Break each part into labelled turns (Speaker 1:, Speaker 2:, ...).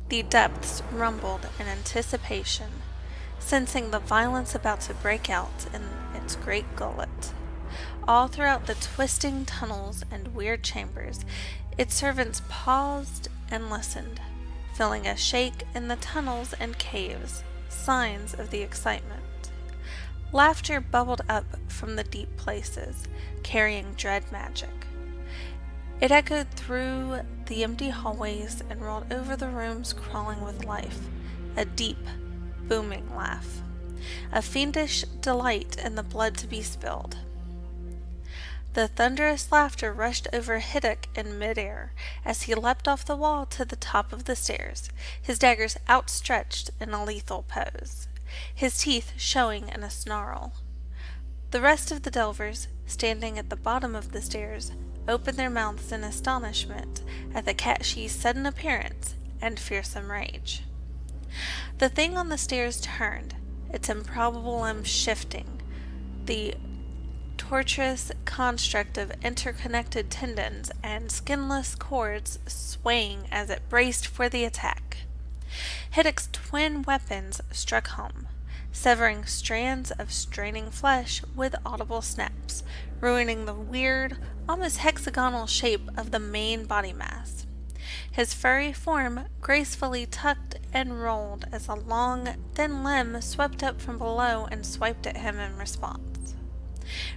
Speaker 1: The depths rumbled in anticipation, sensing the violence about to break out in its great gullet. All throughout the twisting tunnels and weird chambers, its servants paused and listened, feeling a shake in the tunnels and caves, signs of the excitement. Laughter bubbled up from the deep places, carrying dread magic. It echoed through the empty hallways and rolled over the rooms crawling with life, a deep, booming laugh, a fiendish delight in the blood to be spilled. The thunderous laughter rushed over Hiddock in midair as he leapt off the wall to the top of the stairs, his daggers outstretched in a lethal pose, his teeth showing in a snarl. The rest of the Delvers, standing at the bottom of the stairs, opened their mouths in astonishment at the Catshee's sudden appearance and fearsome rage. The thing on the stairs turned, its improbable limbs shifting, the tortuous construct of interconnected tendons and skinless cords swaying as it braced for the attack. Hiddock's twin weapons struck home, severing strands of straining flesh with audible snaps, ruining the weird, almost hexagonal shape of the main body mass. His furry form gracefully tucked and rolled as a long, thin limb swept up from below and swiped at him in response.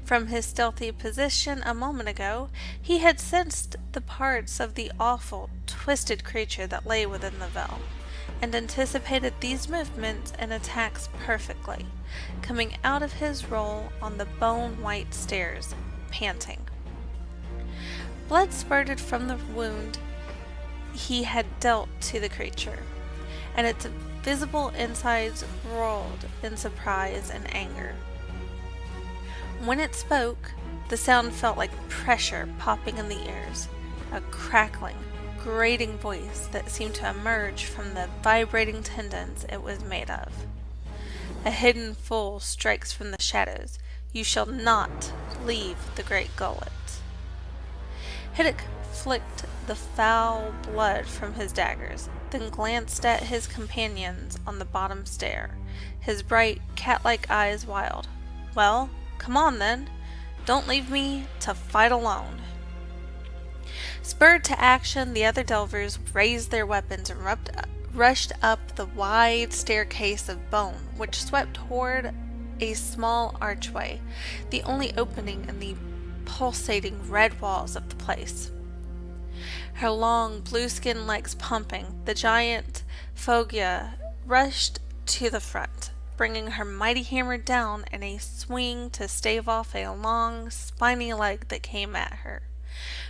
Speaker 1: From his stealthy position a moment ago, he had sensed the parts of the awful, twisted creature that lay within the veil, and anticipated these movements and attacks perfectly, coming out of his roll on the bone-white stairs, panting. Blood spurted from the wound he had dealt to the creature, and its visible insides rolled in surprise and anger. When it spoke, the sound felt like pressure popping in the ears, a crackling, grating voice that seemed to emerge from the vibrating tendons it was made of. A hidden fool strikes from the shadows. You shall not leave the great gullet. Hiddock flicked the foul blood from his daggers, then glanced at his companions on the bottom stair, his bright, cat-like eyes wild. Well, come on then. Don't leave me to fight alone. Spurred to action, the other Delvers raised their weapons and rushed up the wide staircase of bone, which swept toward a small archway, the only opening in the pulsating red walls of the place. Her long, blue-skinned legs pumping, the giant Foggia rushed to the front, bringing her mighty hammer down in a swing to stave off a long, spiny leg that came at her.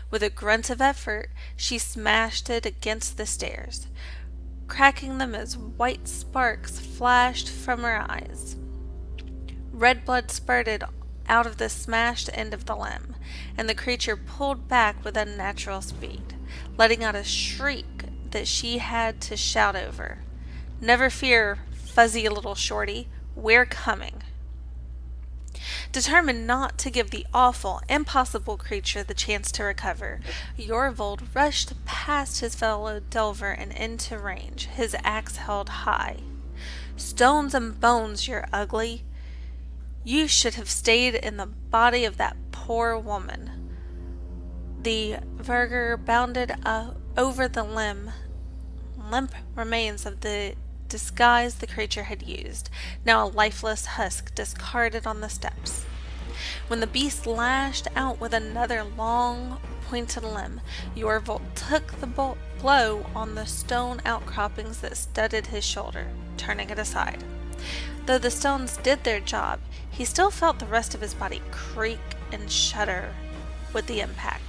Speaker 1: With a grunt of effort, she smashed it against the stairs, cracking them as white sparks flashed from her eyes. Red blood spurted out of the smashed end of the limb, and the creature pulled back with unnatural speed, letting out a shriek that she had to shout over. Never fear, fuzzy little shorty, we're coming. Determined not to give the awful, impossible creature the chance to recover, Yorvold rushed past his fellow Delver and into range, his axe held high. Stones and bones, you're ugly. You should have stayed in the body of that poor woman. The Verger bounded over the limp remains of the disguise the creature had used, now a lifeless husk discarded on the steps. When the beast lashed out with another long, pointed limb, Yorvold took the blow on the stone outcroppings that studded his shoulder, turning it aside. Though the stones did their job, he still felt the rest of his body creak and shudder with the impact.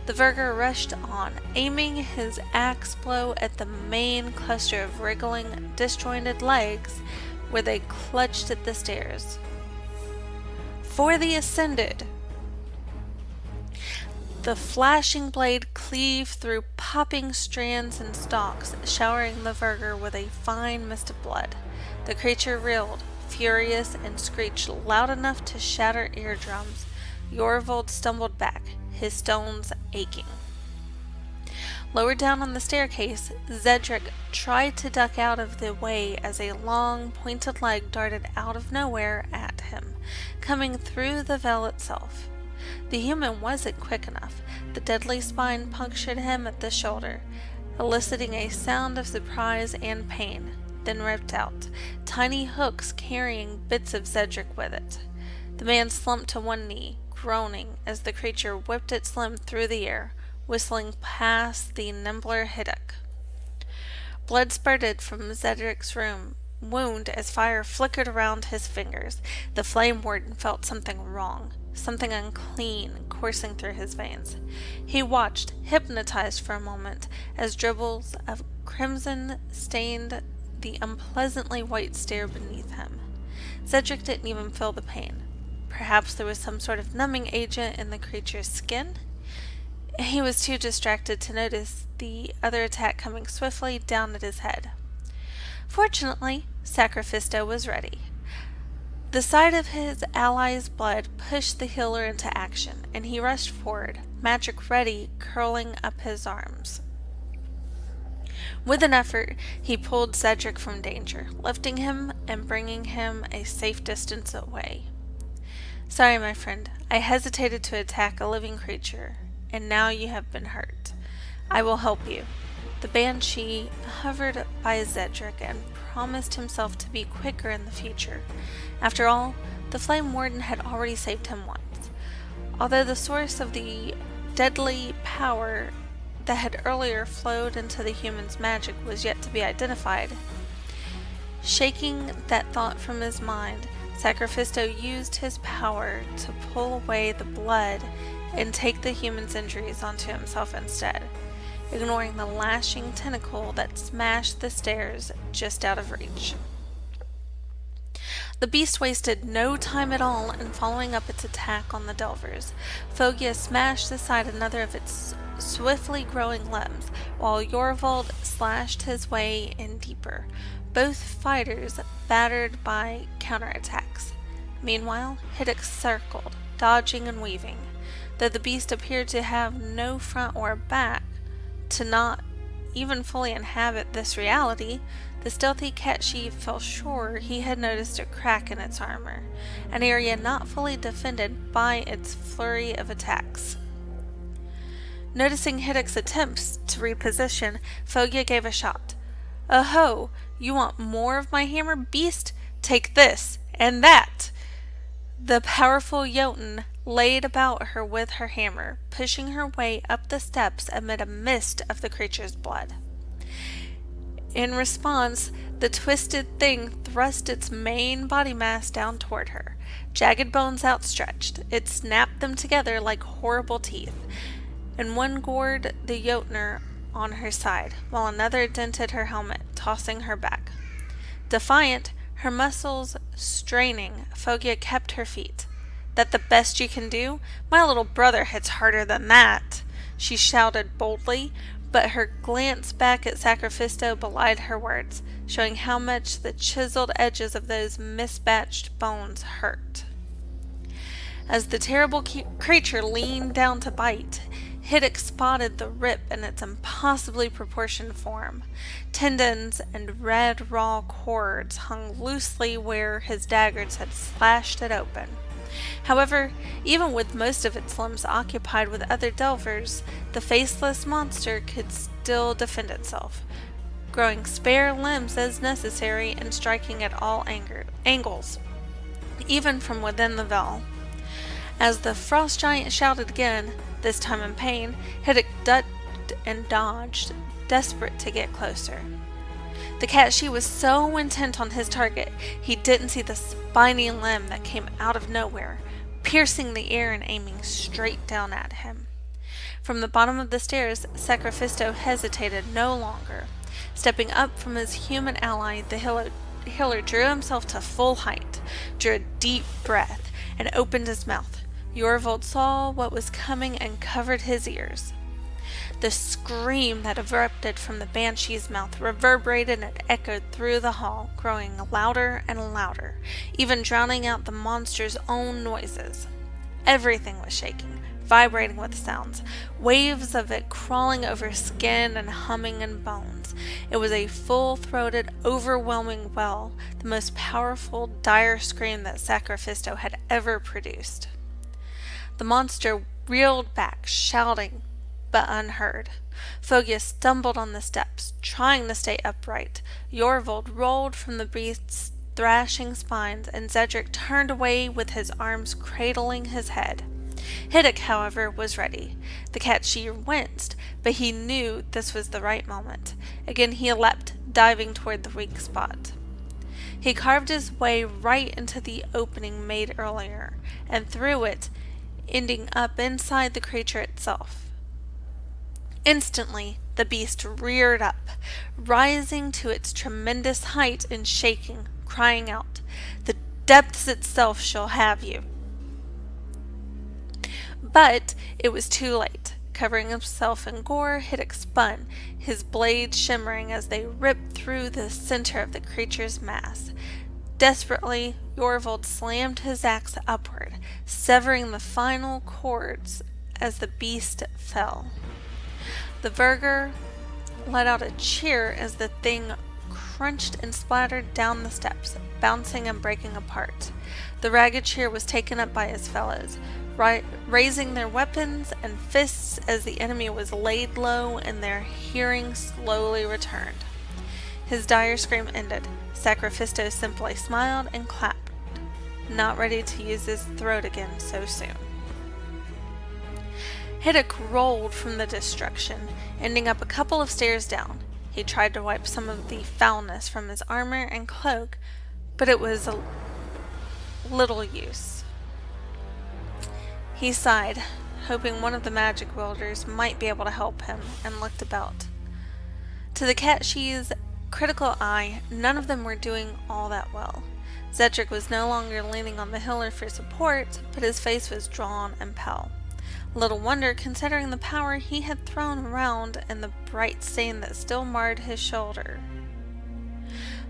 Speaker 1: The Verger rushed on, aiming his axe blow at the main cluster of wriggling, disjointed legs where they clutched at the stairs. For the ascended! The flashing blade cleaved through popping strands and stalks, showering the Verger with a fine mist of blood. The creature reeled, furious, and screeched loud enough to shatter eardrums. Yorvold stumbled back, his stones aching. Lower down on the staircase, Zedric tried to duck out of the way as a long, pointed leg darted out of nowhere at him, coming through the veil itself. The human wasn't quick enough. The deadly spine punctured him at the shoulder, eliciting a sound of surprise and pain, then ripped out, tiny hooks carrying bits of Zedric with it. The man slumped to one knee, groaning as the creature whipped its limb through the air, whistling past the nimbler Hiddick. Blood spurted from Zedric's wound as fire flickered around his fingers. The flame warden felt something wrong, something unclean coursing through his veins. He watched, hypnotized for a moment, as dribbles of crimson stained the unpleasantly white stair beneath him. Zedric didn't even feel the pain. Perhaps there was some sort of numbing agent in the creature's skin? He was too distracted to notice the other attack coming swiftly down at his head. Fortunately, Sacrifisto was ready. The sight of his ally's blood pushed the healer into action, and he rushed forward, magic ready, curling up his arms. With an effort, he pulled Zedric from danger, lifting him and bringing him a safe distance away. Sorry, my friend, I hesitated to attack a living creature, and now you have been hurt. I will help you. The banshee hovered by Zedric and promised himself to be quicker in the future. After all, the Flame Warden had already saved him once. Although the source of the deadly power that had earlier flowed into the human's magic was yet to be identified, shaking that thought from his mind, Sacrifisto used his power to pull away the blood and take the human's injuries onto himself instead, ignoring the lashing tentacle that smashed the stairs just out of reach. The beast wasted no time at all in following up its attack on the Delvers. Foggia smashed aside another of its swiftly growing limbs, while Yorvold slashed his way in deeper, both fighters battered by counterattacks. Meanwhile, Hiddick circled, dodging and weaving. Though the beast appeared to have no front or back, to not even fully inhabit this reality, the stealthy Ketchi felt sure he had noticed a crack in its armor, an area not fully defended by its flurry of attacks. Noticing Hiddick's attempts to reposition, Foggia gave a shot. "Oh-ho! You want more of my hammer, beast? Take this, and that!" The powerful Jotun laid about her with her hammer, pushing her way up the steps amid a mist of the creature's blood. In response, the twisted thing thrust its main body mass down toward her. Jagged bones outstretched, it snapped them together like horrible teeth, and one gored the Jotner on her side, while another dented her helmet, tossing her back. Defiant, her muscles straining, Foggia kept her feet. "That the best you can do? My little brother hits harder than that," she shouted boldly, but her glance back at Sacrifisto belied her words, showing how much the chiseled edges of those mismatched bones hurt. As the terrible creature leaned down to bite, Hiddick spotted the rip in its impossibly proportioned form. Tendons and red raw cords hung loosely where his daggers had slashed it open. However, even with most of its limbs occupied with other delvers, the faceless monster could still defend itself, growing spare limbs as necessary and striking at all angles, even from within the veil. As the frost giant shouted again, this time in pain, Hiddick ducked and dodged, desperate to get closer. The Ketchi was so intent on his target, he didn't see the spiny limb that came out of nowhere, piercing the air and aiming straight down at him. From the bottom of the stairs, Sacrifisto hesitated no longer. Stepping up from his human ally, the healer drew himself to full height, drew a deep breath, and opened his mouth. Yorvold saw what was coming and covered his ears. The scream that erupted from the banshee's mouth reverberated and echoed through the hall, growing louder and louder, even drowning out the monster's own noises. Everything was shaking. vibrating with sounds, waves of it crawling over skin and humming in bones. It was a full-throated, overwhelming wail, the most powerful, dire scream that Sacrifisto had ever produced. The monster reeled back, shouting, but unheard. Foggia stumbled on the steps, trying to stay upright. Yorvold rolled from the beast's thrashing spines, and Zedric turned away with his arms cradling his head. Hiddick, however, was ready. The cat-shear winced, but he knew this was the right moment. Again he leapt, diving toward the weak spot. He carved his way right into the opening made earlier, and through it, ending up inside the creature itself. Instantly, the beast reared up, rising to its tremendous height and shaking, crying out, "The depths itself shall have you!" But it was too late. Covering himself in gore, Hiddick spun, his blades shimmering as they ripped through the center of the creature's mass. Desperately, Yorvold slammed his axe upward, severing the final cords as the beast fell. The Verger let out a cheer as the thing crunched and splattered down the steps, bouncing and breaking apart. The ragged cheer was taken up by his fellows, raising their weapons and fists as the enemy was laid low and their hearing slowly returned. His dire scream ended. Sacrifisto simply smiled and clapped, not ready to use his throat again so soon. Hiddick rolled from the destruction, ending up a couple of stairs down. He tried to wipe some of the foulness from his armor and cloak, but it was of little use. He sighed, hoping one of the magic wielders might be able to help him, and looked about. To the cat-she's critical eye, none of them were doing all that well. Zedric was no longer leaning on the healer for support, but his face was drawn and pale. Little wonder, considering the power he had thrown around and the bright stain that still marred his shoulder.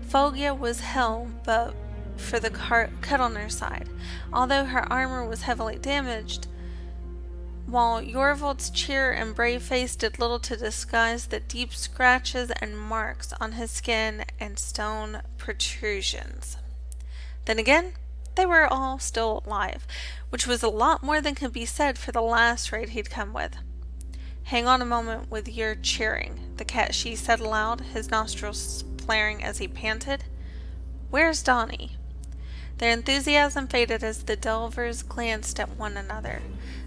Speaker 1: Foggia was hell, but for the cut on her side, although her armor was heavily damaged, while Yorvold's cheer and brave face did little to disguise the deep scratches and marks on his skin and stone protrusions. Then again, they were all still alive, which was a lot more than could be said for the last raid he'd come with. "Hang on a moment with your cheering," the cat-she said aloud, his nostrils flaring as he panted. "Where's Donnie?" Their enthusiasm faded as the Delvers glanced at one another.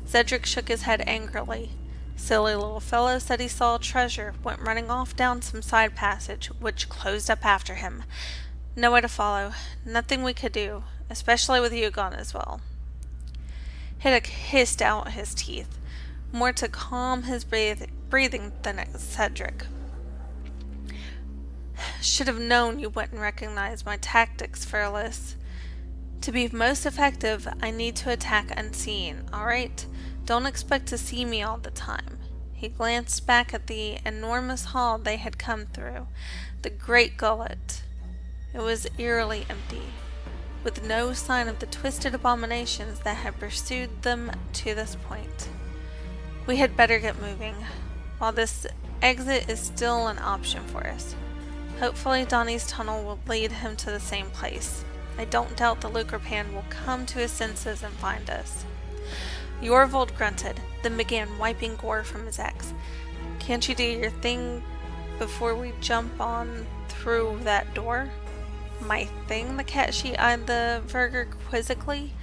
Speaker 1: Zedric shook his head angrily. "Silly little fellow said he saw a treasure, went running off down some side passage, which closed up after him. No way to follow. Nothing we could do, especially with you gone as well." Hiddick hissed out his teeth, more to calm his breathing than at Cedric. "Should have known you wouldn't recognize my tactics, Furless. To be most effective, I need to attack unseen, alright? Don't expect to see me all the time." He glanced back at the enormous hall they had come through, the great gullet. It was eerily empty, with no sign of the twisted abominations that had pursued them to this point. "We had better get moving, while this exit is still an option for us. Hopefully Donnie's tunnel will lead him to the same place. I don't doubt the Lucrepan will come to his senses and find us." Yorvold grunted, then began wiping gore from his axe. "Can't you do your thing before we jump on through that door?" "My thing?" The cat-she eyed the Verger quizzically,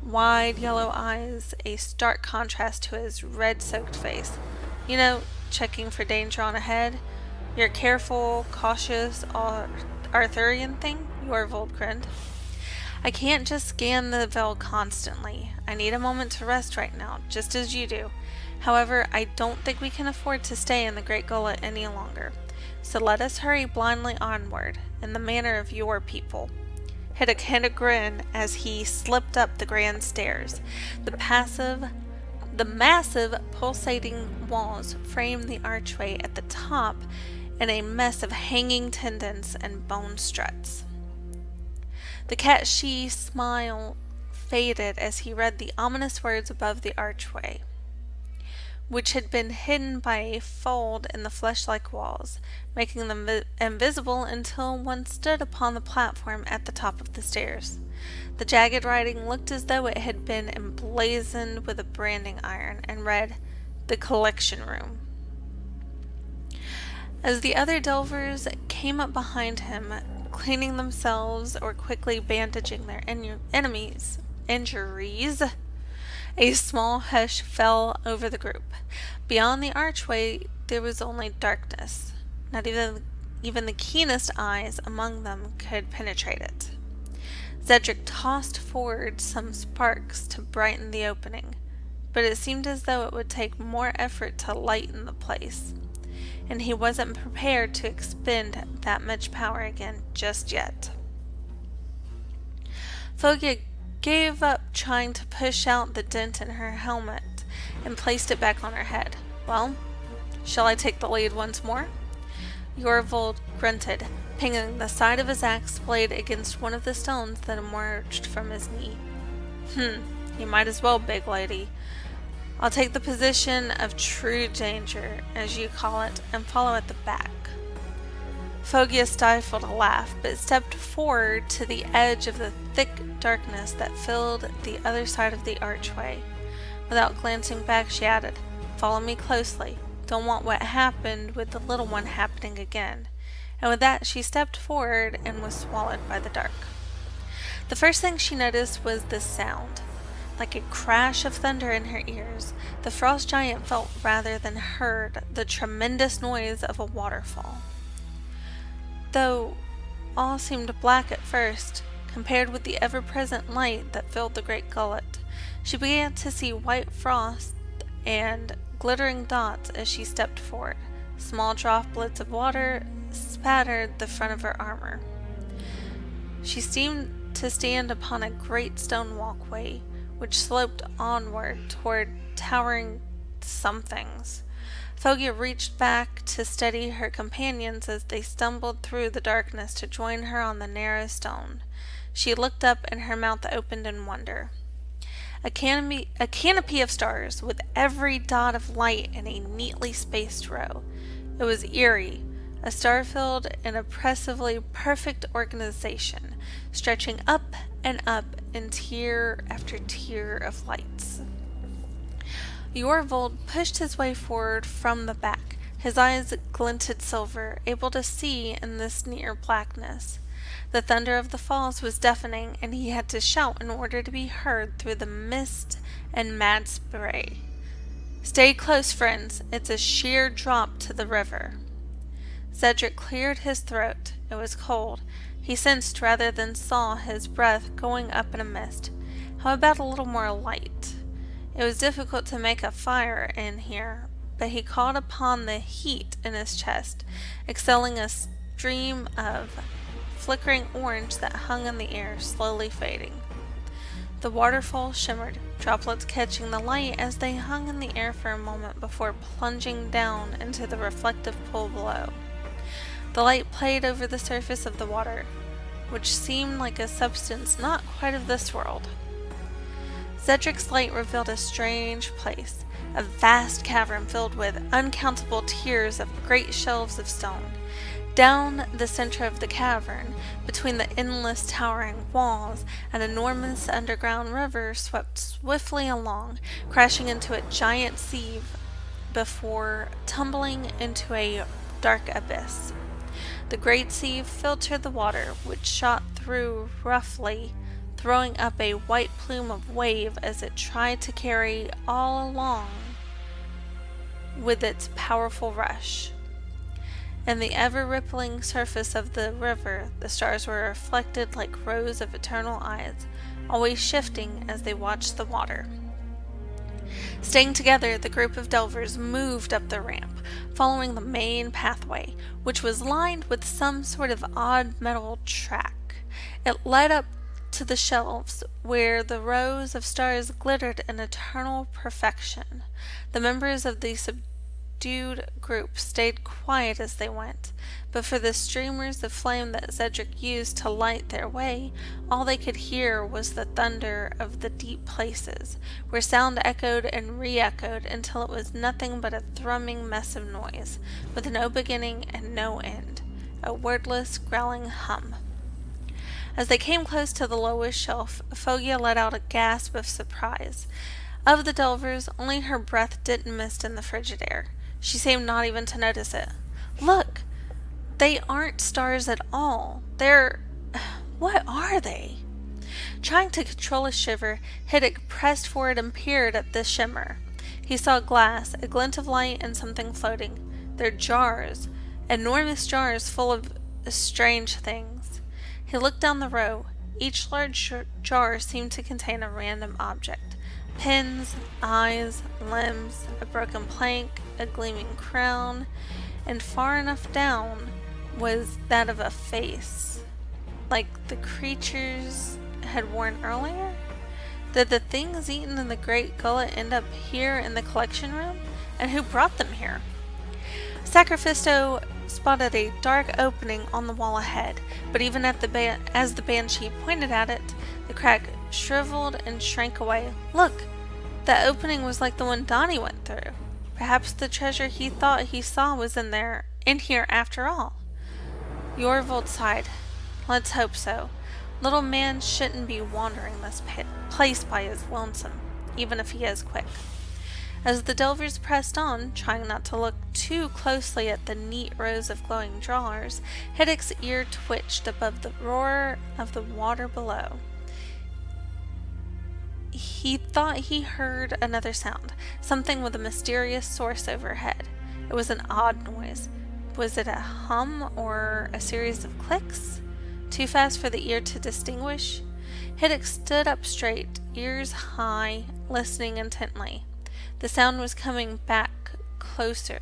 Speaker 1: wide yellow eyes a stark contrast to his red-soaked face. "You know, checking for danger on ahead. Your careful, cautious, Arthurian thing?" Yorvold grinned. "I can't just scan the Veil constantly. I need a moment to rest right now, just as you do. However, I don't think we can afford to stay in the Great Gullet any longer. So let us hurry blindly onward, in the manner of your people." Hiddick had a grin as he slipped up the grand stairs. The massive, pulsating walls framed the archway at the top in a mess of hanging tendons and bone struts. The cat-she smile faded as he read the ominous words above the archway. which had been hidden by a fold in the flesh-like walls, making them invisible until one stood upon the platform at the top of the stairs. The jagged writing looked as though it had been emblazoned with a branding iron, and read, "The Collection Room." As the other delvers came up behind him, cleaning themselves or quickly bandaging their enemies' injuries, a small hush fell over the group. Beyond the archway there was only darkness. Not even the keenest eyes among them could penetrate it. Cedric tossed forward some sparks to brighten the opening, but it seemed as though it would take more effort to lighten the place, and he wasn't prepared to expend that much power again just yet. Foggia gave up trying to push out the dent in her helmet and placed it back on her head. "Well, shall I take the lead once more?" Yorvold grunted, pinging the side of his axe blade against one of the stones that emerged from his knee. You might as well, big lady. I'll take the position of true danger, as you call it, and follow at the back." Foggia stifled a laugh, but stepped forward to the edge of the thick darkness that filled the other side of the archway. Without glancing back, she added, "Follow me closely. Don't want what happened with the little one happening again." And with that, she stepped forward and was swallowed by the dark. The first thing she noticed was this sound. Like a crash of thunder in her ears, the frost giant felt rather than heard the tremendous noise of a waterfall. Though all seemed black at first, compared with the ever-present light that filled the great gullet, she began to see white frost and glittering dots as she stepped forward. Small droplets of water spattered the front of her armor. She seemed to stand upon a great stone walkway, which sloped onward toward towering somethings. Foggia reached back to steady her companions as they stumbled through the darkness to join her on the narrow stone. She looked up and her mouth opened in wonder. A canopy of stars, with every dot of light in a neatly spaced row. It was eerie, a star-filled and oppressively perfect organization, stretching up and up in tier after tier of lights. Yorvold pushed his way forward from the back. His eyes glinted silver, able to see in this near blackness. The thunder of the falls was deafening, and he had to shout in order to be heard through the mist and mad spray. "Stay close, friends. It's a sheer drop to the river." Cedric cleared his throat. It was cold. He sensed rather than saw his breath going up in a mist. How about a little more light? It was difficult to make a fire in here, but he called upon the heat in his chest, exhaling a stream of flickering orange that hung in the air, slowly fading. The waterfall shimmered, droplets catching the light as they hung in the air for a moment before plunging down into the reflective pool below. The light played over the surface of the water, which seemed like a substance not quite of this world. Cedric's light revealed a strange place, a vast cavern filled with uncountable tiers of great shelves of stone. Down the center of the cavern, between the endless towering walls, an enormous underground river swept swiftly along, crashing into a giant sieve before tumbling into a dark abyss. The great sieve filtered the water, which shot through roughly, throwing up a white plume of wave as it tried to carry all along with its powerful rush. In the ever-rippling surface of the river, the stars were reflected like rows of eternal eyes, always shifting as they watched the water. Staying together, the group of delvers moved up the ramp, following the main pathway, which was lined with some sort of odd metal track. It led up to the shelves, where the rows of stars glittered in eternal perfection. The members of the subdued group stayed quiet as they went, but for the streamers of flame that Cedric used to light their way, all they could hear was the thunder of the deep places, where sound echoed and re-echoed until it was nothing but a thrumming mess of noise, with no beginning and no end, a wordless, growling hum. As they came close to the lowest shelf, Foggia let out a gasp of surprise. Of the Delvers, only her breath didn't mist in the frigid air. She seemed not even to notice it. Look! They aren't stars at all. They're... what are they? Trying to control a shiver, Hiddick pressed forward and peered at the shimmer. He saw glass, a glint of light, and something floating. They're jars. Enormous jars full of strange things. He looked down the row. Each large jar seemed to contain a random object. Pins, eyes, limbs, a broken plank, a gleaming crown, and far enough down was that of a face, like the creatures had worn earlier. Did the things eaten in the Great Gullet end up here in the collection room? And who brought them here? Sacrifisto spotted a dark opening on the wall ahead, but even at as the banshee pointed at it, the crack shriveled and shrank away. Look! That opening was like the one Donnie went through. Perhaps the treasure he thought he saw was in here after all. Jorvold sighed. Let's hope so. Little man shouldn't be wandering this place by his lonesome, even if he is quick. As the Delvers pressed on, trying not to look too closely at the neat rows of glowing jars, Hiddick's ear twitched above the roar of the water below. He thought he heard another sound, something with a mysterious source overhead. It was an odd noise. Was it a hum or a series of clicks? Too fast for the ear to distinguish? Hiddick stood up straight, ears high, listening intently. The sound was coming back closer,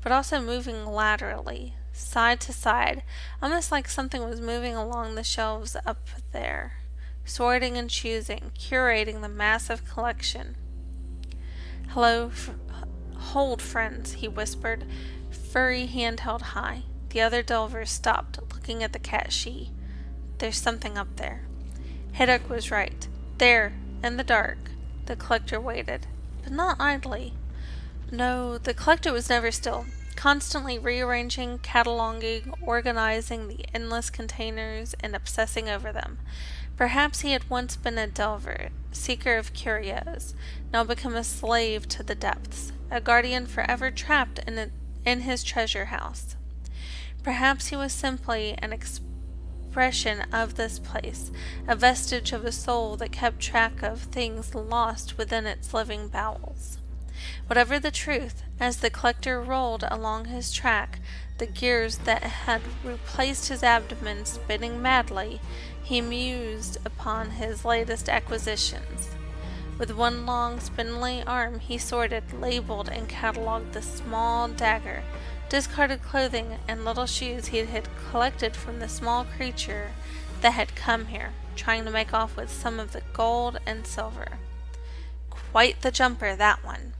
Speaker 1: but also moving laterally, side to side, almost like something was moving along the shelves up there, sorting and choosing, curating the massive collection. Hello, hold, friends, he whispered, furry hand held high. The other Delvers stopped, looking at the cat she. There's something up there. Hiddick was right. There, in the dark. The collector waited, but not idly. No, the collector was never still, constantly rearranging, cataloging, organizing the endless containers, and obsessing over them. Perhaps he had once been a Delver, seeker of curios, now become a slave to the depths, a guardian forever trapped in his treasure house. Perhaps he was simply an expression of this place, a vestige of a soul that kept track of things lost within its living bowels. Whatever the truth, as the collector rolled along his track, the gears that had replaced his abdomen spinning madly, he mused upon his latest acquisitions. With one long, spindly arm he sorted, labeled, and catalogued the small dagger, discarded clothing, and little shoes he had collected from the small creature that had come here, trying to make off with some of the gold and silver. Quite the jumper, that one.